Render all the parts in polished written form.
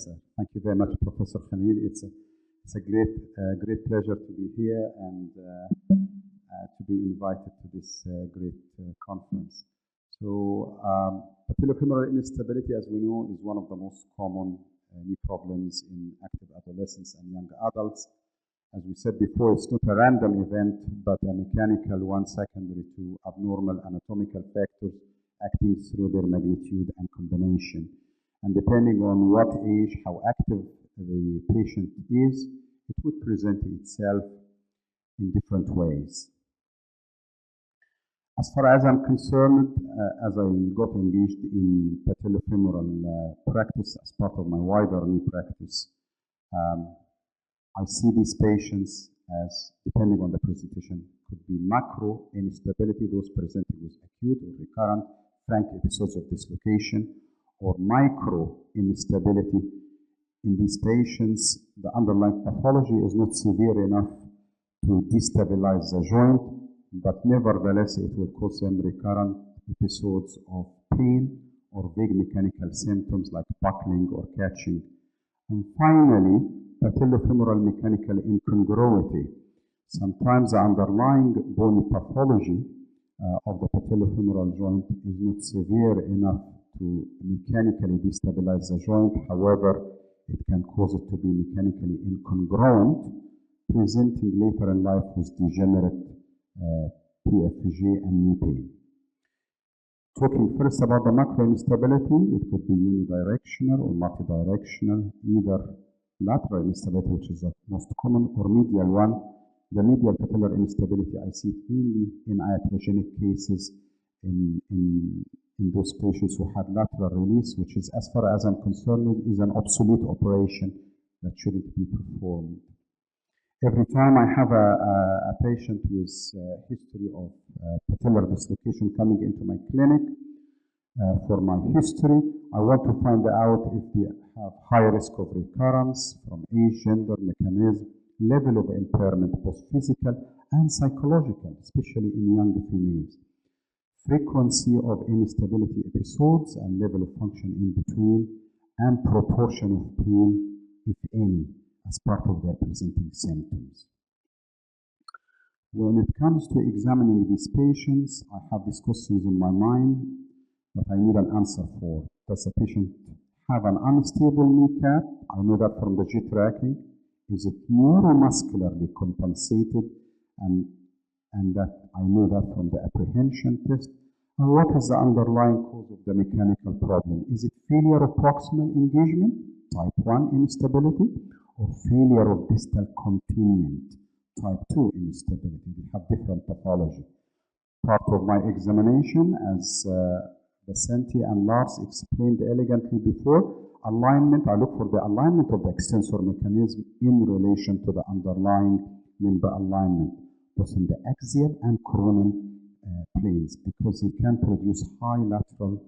Thank you very much, Professor Khalil. It's a great pleasure to be here and to be invited to this great conference. Patellofemoral instability, as we know, is one of the most common knee problems in active adolescents and young adults. As we said before, it's not a random event, but a mechanical one secondary to abnormal anatomical factors acting through their magnitude and combination. And depending on what age, how active the patient is, it would present itself in different ways. As far as I'm concerned, as I got engaged in patellofemoral practice as part of my wider knee practice, I see these patients as, depending on the presentation, could be macro instability, those presenting with acute or recurrent frank episodes of dislocation, or micro instability. In these patients, the underlying pathology is not severe enough to destabilize the joint, but nevertheless it will cause them recurrent episodes of pain or vague mechanical symptoms like buckling or catching. And finally, patellofemoral mechanical incongruity. Sometimes the underlying bony pathology of the patellofemoral joint is not severe enough to mechanically destabilize the joint. However, it can cause it to be mechanically incongruent, presenting later in life with degenerate PFG and knee pain. Talking first about the macro instability, it could be unidirectional or multidirectional, either lateral instability, which is the most common, or medial one. The medial patellar instability I see mainly in iatrogenic cases in those patients who had lateral release, which is, as far as I'm concerned, is an obsolete operation that shouldn't be performed. Every time I have a patient with history of patellar dislocation coming into my clinic for my history, I want to find out if they have high risk of recurrence from age, gender, mechanism, level of impairment, both physical and psychological, especially in young females, frequency of instability episodes and level of function in between, and proportion of pain, if any, as part of their presenting symptoms. When it comes to examining these patients, I have these questions in my mind that I need an answer for. Does the patient have an unstable kneecap? I know that from the G-tracking. Is it neuromuscularly compensated? And that I know that from the apprehension test. And what is the underlying cause of the mechanical problem? Is it failure of proximal engagement, type 1 instability, or failure of distal containment, type 2 instability? They have different pathology. Part of my examination, as Vicente and Lars explained elegantly before, alignment, I look for the alignment of the extensor mechanism in relation to the underlying limb alignment, both in the axial and coronal planes, because they can produce high lateral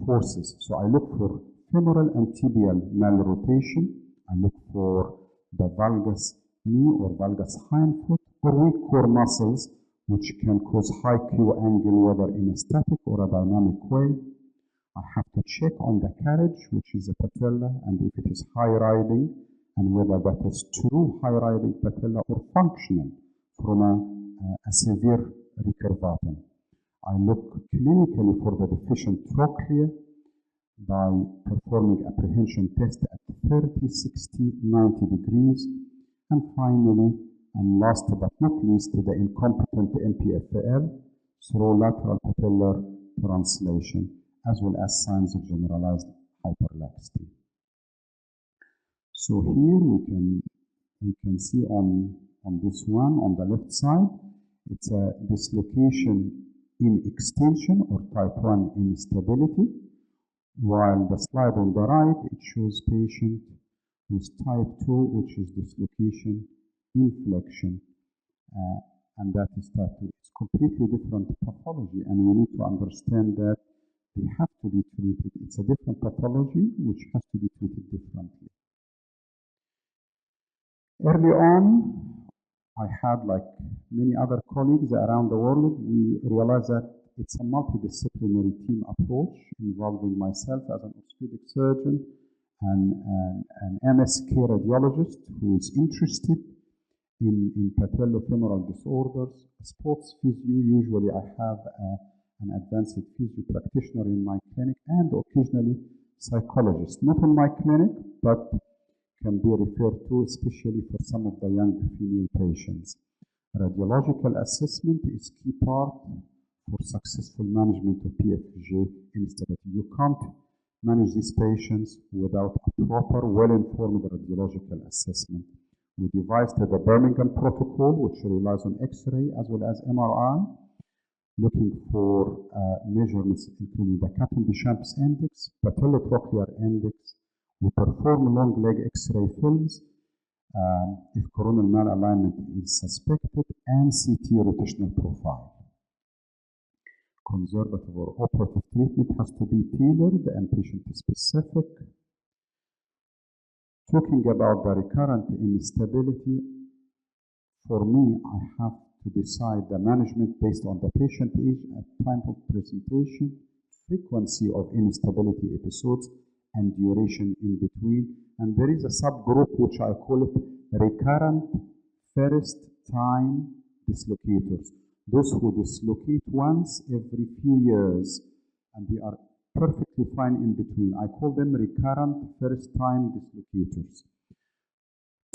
forces. So I look for femoral and tibial malrotation. I look for the valgus knee or valgus hindfoot or weak core muscles, which can cause high Q angle, whether in a static or a dynamic way. I have to check on the carriage, which is a patella, and if it is high riding, and whether that is true high riding patella or functional from a severe recurvatum. I look clinically for the deficient trochlea by performing apprehension test at 30, 60, 90 degrees. And finally, and last but not least, the incompetent MPFL through lateral patellar translation, as well as signs of generalized hyperlaxity. So here we can see on this one, on the left side, it's a dislocation in extension or type 1 instability, while the slide on the right, it shows patient with type 2, which is dislocation in flexion, and that is type 2. It's completely different pathology, and we need to understand that they have to be treated. It's a different pathology which has to be treated differently. Early on, I had, like many other colleagues around the world, we realized that it's a multidisciplinary team approach involving myself as an orthopedic surgeon an MSK radiologist who is interested in patellofemoral disorders, a sports physio. Usually I have an advanced physio practitioner in my clinic, and occasionally psychologist, not in my clinic, but can be referred to especially for some of the young female patients. Radiological assessment is key part for successful management of PFJ instability. You can't manage these patients without a proper, well-informed radiological assessment. We devised the Birmingham protocol, which relies on X-ray as well as MRI, looking for measurements including the Kaplan-Bischamps index, patellotrochlear index. We perform long leg X-ray films if coronal malalignment is suspected, and CT rotational profile. Conservative or operative treatment has to be tailored and patient-specific. Talking about the recurrent instability, for me, I have to decide the management based on the patient age at time of presentation, frequency of instability episodes, and duration in between. And there is a subgroup which I call it recurrent first-time dislocators. Those who dislocate once every few years, and they are perfectly fine in between. I call them recurrent first-time dislocators.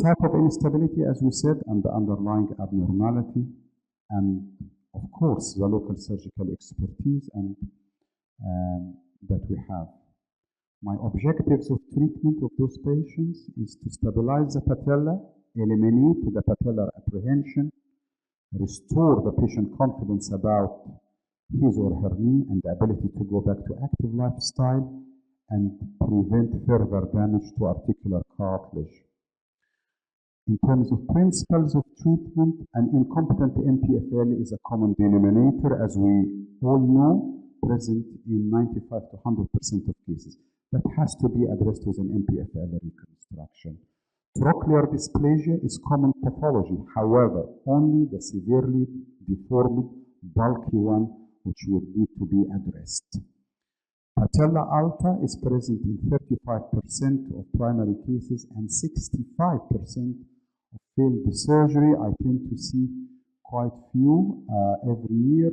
Type of instability, as we said, and the underlying abnormality, and of course the local surgical expertise and that we have. My objectives of treatment of those patients is to stabilize the patella, eliminate the patellar apprehension, restore the patient confidence about his or her knee and the ability to go back to active lifestyle, and prevent further damage to articular cartilage. In terms of principles of treatment, an incompetent MPFL is a common denominator, as we all know, present in 95 to 100% of cases. That has to be addressed with an MPFL reconstruction. Trochlear dysplasia is common pathology, however, only the severely deformed, bulky one, which would need to be addressed. Patella alta is present in 35% of primary cases and 65% of failed surgery. I tend to see quite few every year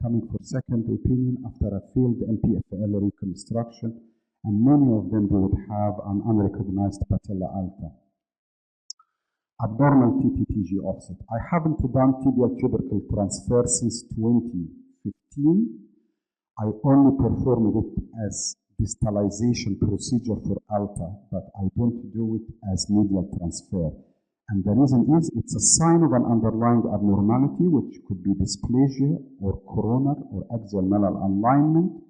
coming for second opinion after a failed MPFL reconstruction, and many of them would have an unrecognized patella alta. Abnormal TTTG offset. I haven't done tibial tubercle transfer since 2015. I only performed it as distalization procedure for alta, but I don't do it as medial transfer. And the reason is it's a sign of an underlying abnormality, which could be dysplasia or coronal or axial malalignment,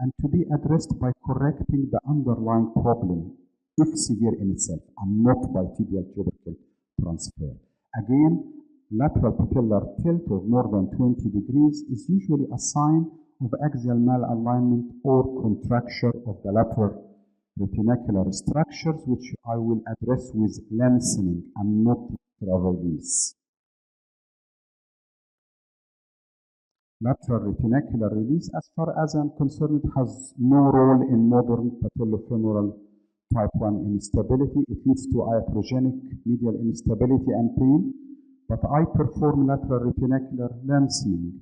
and to be addressed by correcting the underlying problem, if severe in itself, and not by tibial tubercle transfer. Again, lateral patellar tilt of more than 20 degrees is usually a sign of axial malalignment or contracture of the lateral retinacular structures, which I will address with lengthening and not release. Lateral retinacular release, as far as I'm concerned, has no role in modern patellofemoral type 1 instability. It leads to iatrogenic medial instability and pain, but I perform lateral retinacular lengthening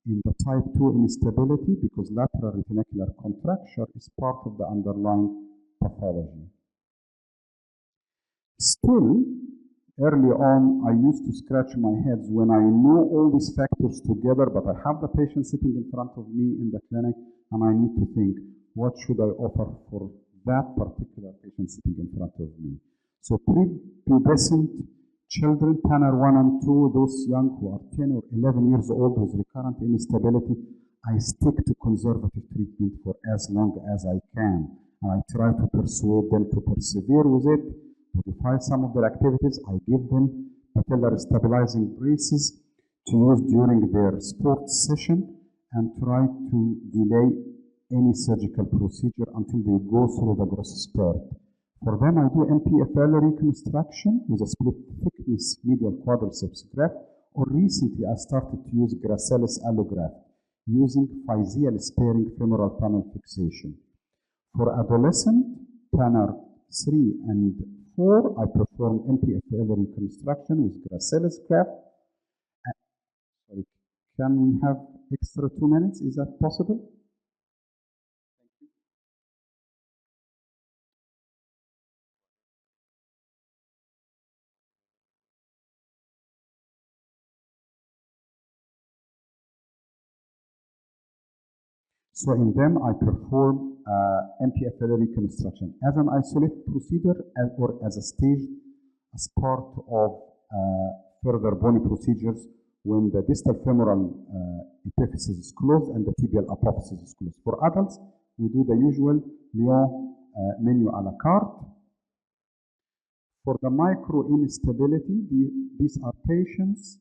in the type 2 instability because lateral retinacular contracture is part of the underlying pathology. Still, early on, I used to scratch my head when I know all these factors together, but I have the patient sitting in front of me in the clinic, and I need to think, what should I offer for that particular patient sitting in front of me? So prepubescent children, Tanner 1 and 2, those young who are 10 or 11 years old with recurrent instability, I stick to conservative treatment for as long as I can. And I try to persuade them to persevere with it, modify some of their activities. I give them patellar stabilizing braces to use during their sports session and try to delay any surgical procedure until they go through the growth spurt. For them, I do MPFL reconstruction with a split thickness medial quadriceps graft, or recently I started to use gracilis allograft using physeal sparing femoral tunnel fixation. For adolescent, Tanner 3 and 4, I perform MPFL reconstruction with gracilis graft. Sorry, can we have extra 2 minutes? Is that possible? So in them, I perform MPFL reconstruction as an isolated procedure or as a stage as part of further bony procedures when the distal femoral epiphysis is closed and the tibial apophysis is closed. For adults, we do the usual Lyon menu a la carte. For the micro instability, these are patients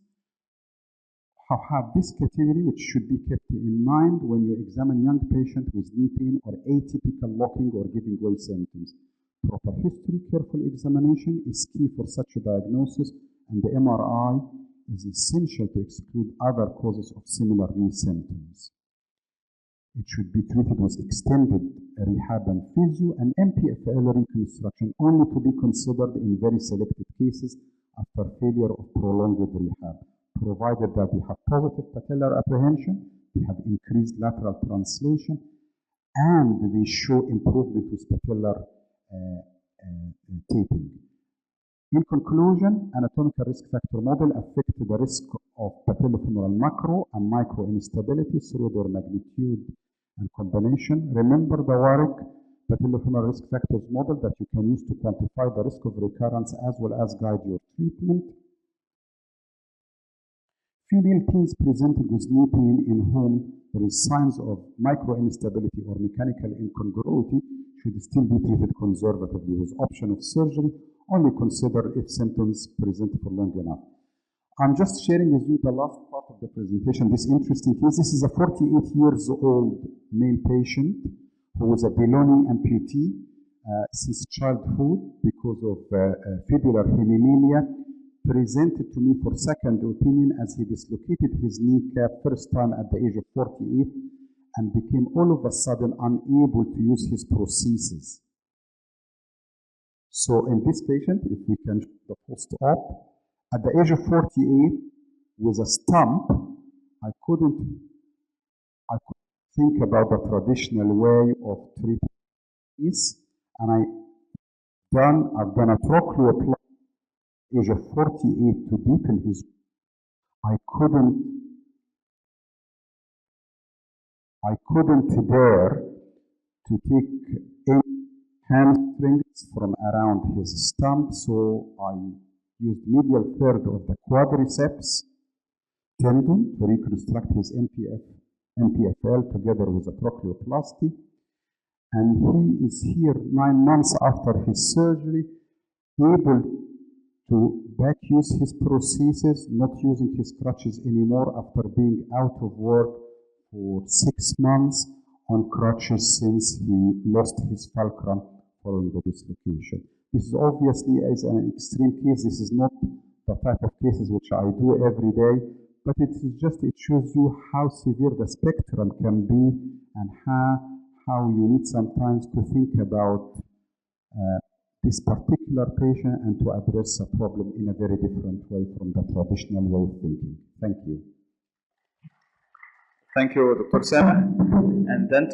who have this category, which should be kept in mind when you examine young patients with knee pain or atypical locking or giving way symptoms. Proper history, careful examination is key for such a diagnosis, and the MRI is essential to exclude other causes of similar knee symptoms. It should be treated with extended rehab and physio and MPFL reconstruction only to be considered in very selected cases after failure of prolonged rehab, provided that they have positive patellar apprehension, they have increased lateral translation, and they show improvement with patellar taping. In conclusion, anatomical risk factor model affect the risk of patellofemoral macro and micro instability through their magnitude and combination. Remember the Warwick patellofemoral risk factors model that you can use to quantify the risk of recurrence as well as guide your treatment. Female teens presenting with knee pain in whom there is signs of micro instability or mechanical incongruity should still be treated conservatively with option of surgery, only consider if symptoms present for long enough. I'm just sharing with you the last part of the presentation, this interesting case. This is a 48 years old male patient who was a below knee amputee since childhood because of fibular hemimelia, presented to me for second opinion as he dislocated his kneecap first time at the age of 48 and became all of a sudden unable to use his prosthesis. So in this patient, if we can show the post-op, at the age of 48, with a stump, I couldn't think about the traditional way of treating this, and I've done a trochleoplasty at the age of 48 to deepen his. I couldn't dare to take any hamstrings from around his stump, so I used medial third of the quadriceps tendon to reconstruct his MPFL together with a trochleoplasty. And he is here 9 months after his surgery, able to back use his prosthesis, not using his crutches anymore after being out of work for 6 months on crutches since he lost his fulcrum following the dislocation. This is obviously as an extreme case. This is not the type of cases which I do every day, but it shows you how severe the spectrum can be and how you need sometimes to think about this particular patient and to address a problem in a very different way from the traditional way of thinking. Thank you. Thank you, Dr. Sameh. And then